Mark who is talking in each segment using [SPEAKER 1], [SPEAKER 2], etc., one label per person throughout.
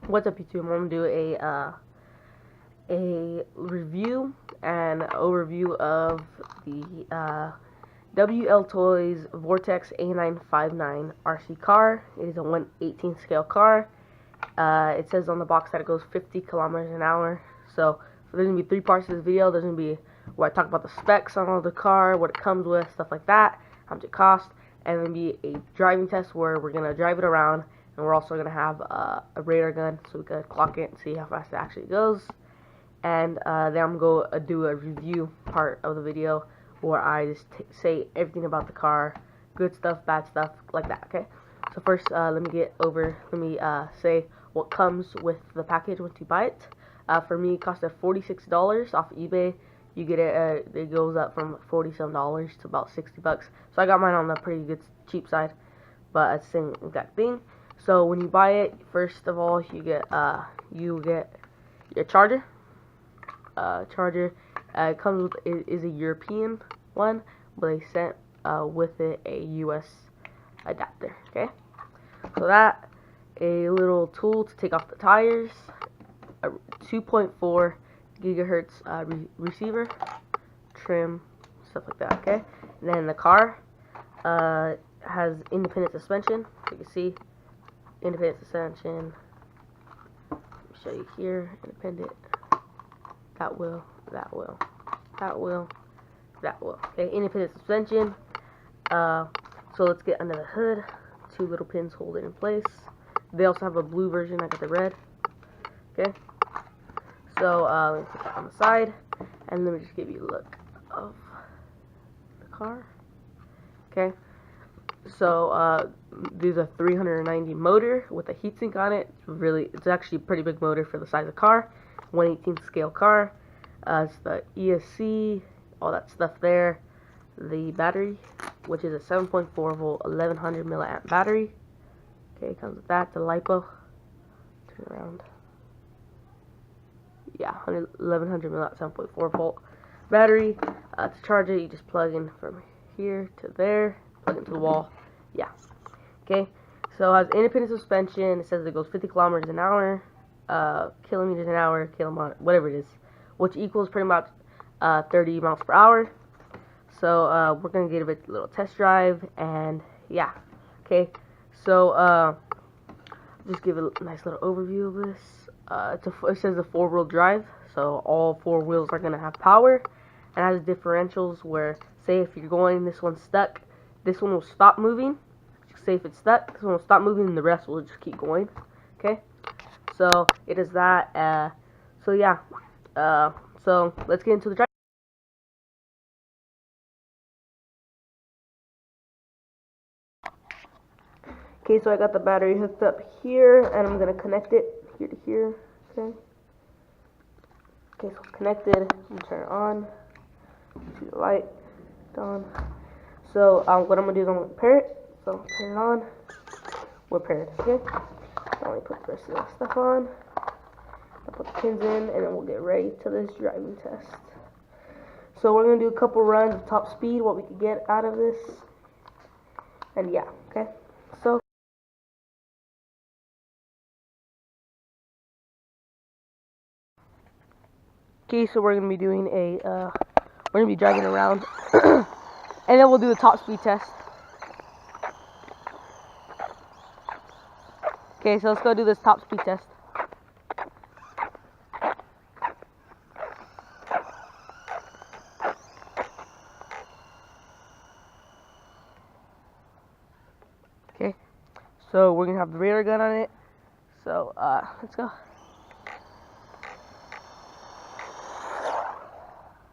[SPEAKER 1] What's up, YouTube? I'm gonna do a review and overview of the Wltoys Vortex A959 RC car. It is a 1/18 scale car. It says on the box that it goes 50 kilometers an hour. So there's gonna be 3 parts of this video. There's gonna be where I talk about the specs on the car, what it comes with, stuff like that, how much it costs, and then be a driving test where we're gonna drive it around. And we're also going to have a radar gun so we can clock it and see how fast it actually goes. And then I'm going to do a review part of the video where I just say everything about the car, good stuff, bad stuff, like that, okay? So first, let me say what comes with the package once you buy it. For me, it costed $46 off eBay. You get it, it goes up from $47 to about 60 bucks. So I got mine on the pretty good, cheap side, but it's the same exact thing. So when you buy it, first of all, you get your charger. It comes with is a European one, but they sent with it a US adapter. Okay, so that, a little tool to take off the tires, a 2.4 gigahertz receiver, trim, stuff like that. Okay, and then the car has independent suspension. You can see. Independent suspension. Let me show you here. Independent. That will. Okay, independent suspension. So let's get under the hood. 2 little pins hold it in place. They also have a blue version. I got the red. Okay. So let me put that on the side, and let me just give you a look of the car. Okay. So there's a 390 motor with a heatsink on it. It's actually a pretty big motor for the size of the car. 1/18 scale car. It's the ESC, all that stuff there. The battery, which is a 7.4 volt, 1100 milliamp battery. Okay, comes with that. The LiPo. Turn around. Yeah, 1100 milliamp, 7.4 volt battery. To charge it, you just plug in from here to there. Plug it into the wall. Yeah. Okay. So it has independent suspension. It says it goes 50 kilometers an hour, kilometers an hour, whatever it is, which equals pretty much 30 miles per hour. So we're gonna give it a little test drive, and yeah. Okay. So just give a nice little overview of this. It says a 4-wheel drive, so all 4 wheels are gonna have power, and it has differentials where, say if you're going, this one's stuck, this one will stop moving. Say if it's stuck, this one will stop moving, and the rest will just keep going. Okay, so it is that. So yeah. So let's get into the drive. Okay, so I got the battery hooked up here, and I'm gonna connect it here to here. Okay. Okay, so connected. I'm gonna turn it on. See the light. On. So what I'm gonna do is I'm gonna pair it. So turn it on. We're paired. Okay. Now let me put the rest of that stuff on. I'll put the pins in, and then we'll get ready to this driving test. So we're gonna do a couple runs of top speed, what we can get out of this, and yeah. Okay. So. Okay, so we're gonna be doing we're gonna be driving around, and then we'll do the top speed test. Okay, so let's go do this top speed test. Okay, so we're gonna have the radar gun on it. So let's go.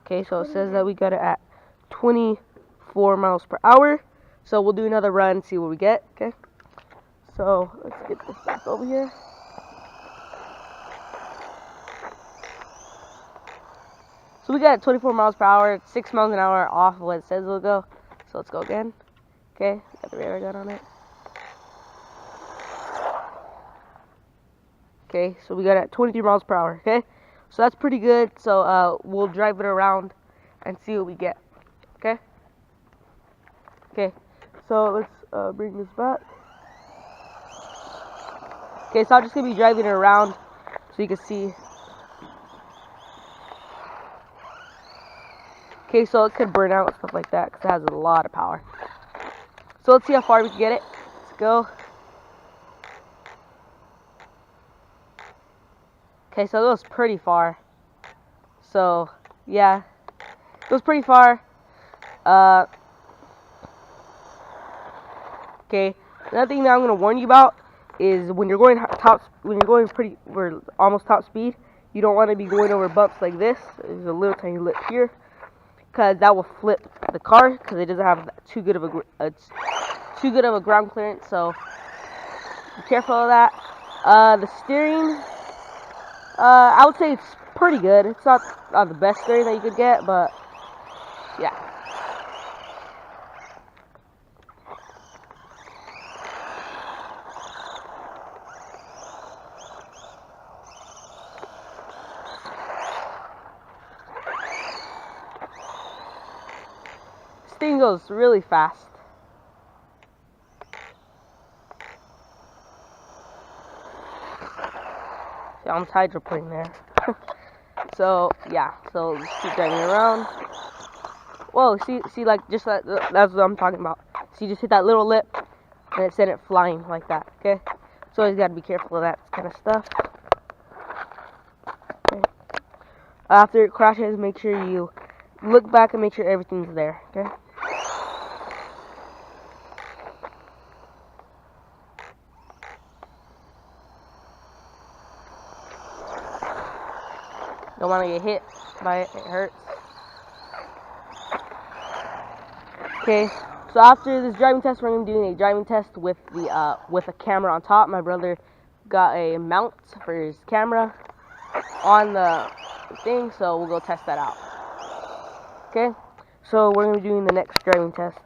[SPEAKER 1] Okay, so it says that we got it at 24 miles per hour. So we'll do another run, see what we get. Okay. So let's get this back over here. So we got it 24 miles per hour, 6 miles an hour off of what it says it'll go. So let's go again. Okay, got the radar gun on it. Okay, so we got it at 23 miles per hour. Okay, so that's pretty good. So we'll drive it around and see what we get. Okay. Okay, so let's bring this back. Okay, so I'm just gonna be driving it around so you can see. Okay, so it could burn out and stuff like that because it has a lot of power. So let's see how far we can get it. Let's go. Okay, so it goes pretty far. So yeah, it goes pretty far. Okay, another thing that I'm gonna warn you about is when you're going we're almost top speed, you don't want to be going over bumps like this. There's a little tiny lip here, because that will flip the car because it doesn't have too good of a ground clearance. So be careful of that. The steering, I would say it's pretty good. It's not the best steering that you could get, but yeah. This thing goes really fast. See, I'm hydroplaning there. So yeah, so just keep driving around. Whoa, see, like just that's what I'm talking about. See, just hit that little lip, and it sent it flying like that. Okay, so always gotta be careful of that kind of stuff. Okay. After it crashes, make sure you look back and make sure everything's there. Okay. Don't want to get hit by it, it hurts. Okay, so after this driving test, we're going to be doing a driving test with a camera on top. My brother got a mount for his camera on the thing, so we'll go test that out. Okay, so we're going to be doing the next driving test.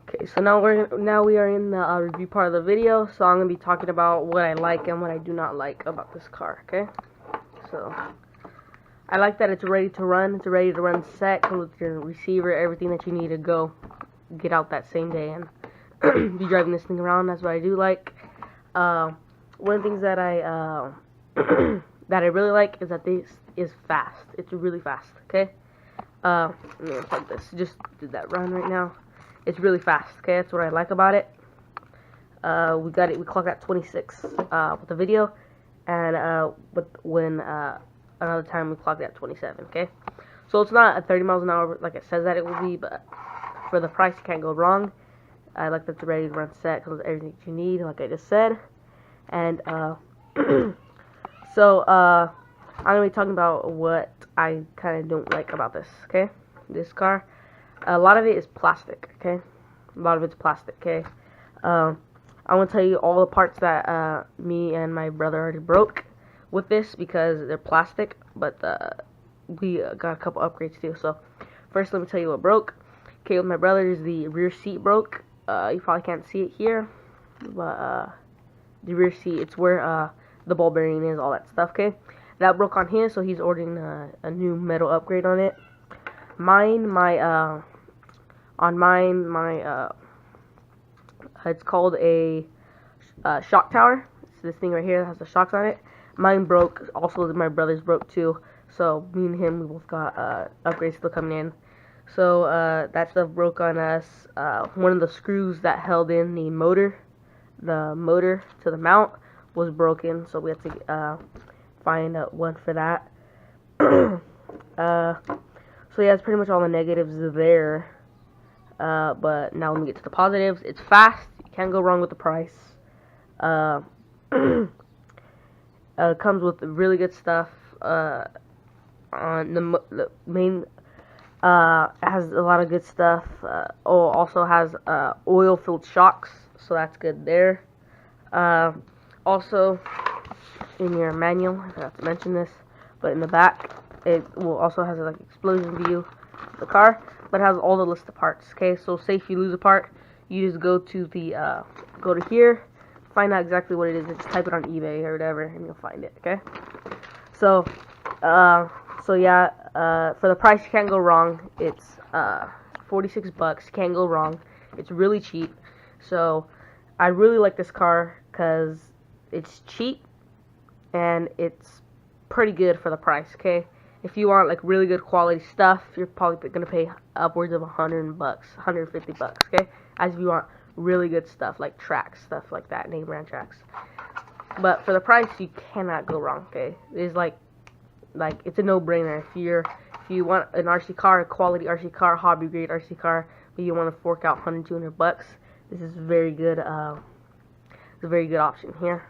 [SPEAKER 1] Okay, so now we are in the review part of the video. So I'm gonna be talking about what I like and what I do not like about this car. Okay, so I like that it's ready to run. It's ready to run set, comes with your receiver, everything that you need to go get out that same day and be driving this thing around. That's what I do like. One of the things that I that I really like is that this is fast. It's really fast. Okay, let me unplug this. Just did that run right now. It's really fast. Okay, that's what I like about it. We got it. We clocked at 26 with the video, and another time we clocked at 27. Okay, so it's not at 30 miles an hour like it says that it will be, but for the price, you can't go wrong. I like that it's ready to run set, comes with everything you need, like I just said. And so I'm gonna be talking about what I kind of don't like about this. Okay, this car. A lot of it is plastic. Okay, a lot of it's plastic. Okay, I want to tell you all the parts that me and my brother already broke with this because they're plastic, but we got a couple upgrades too. So first, let me tell you what broke. Okay, with my brother's, the rear seat broke. You probably can't see it here, but the rear seat, it's where the ball bearing is, all that stuff. Okay, that broke on his, so he's ordering a new metal upgrade on it. It's called a shock tower. It's this thing right here that has the shocks on it. Mine broke. Also, my brother's broke too. So me and him, we both got upgrades still coming in. So that stuff broke on us. One of the screws that held in the motor to the mount was broken. So we had to find one for that. So yeah, it's pretty much all the negatives there. But now let me get to the positives. It's fast. You can't go wrong with the price. It comes with really good stuff. On the main, it has a lot of good stuff. Also has oil-filled shocks, so that's good there. Also, in your manual, I forgot to mention this, but in the back, it will also has like explosion view of the car, but it has all the list of parts. Okay, so say if you lose a part, you just go to the go to here, find out exactly what it is, and just type it on eBay or whatever, and you'll find it. Okay, so yeah, for the price, you can't go wrong. It's 46 bucks. Can't go wrong. It's really cheap. So I really like this car because it's cheap and it's pretty good for the price. Okay, if you want like really good quality stuff, you're probably gonna pay upwards of 100 bucks, 150 bucks. Okay, as if you want really good stuff like tracks, stuff like that, name brand tracks. But for the price, you cannot go wrong. Okay, it's like it's a no-brainer. If you want an RC car, a quality RC car, hobby grade RC car, but you want to fork out 100, 200 bucks, this is very good. It's a very good option here.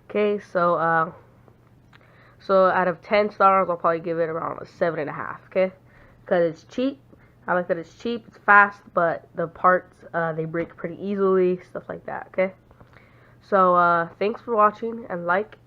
[SPEAKER 1] Okay, so out of 10 stars, I'll probably give it around a 7.5. Okay, because it's cheap. I like that it's cheap, it's fast, but the parts they break pretty easily, stuff like that. Okay, so thanks for watching, and like.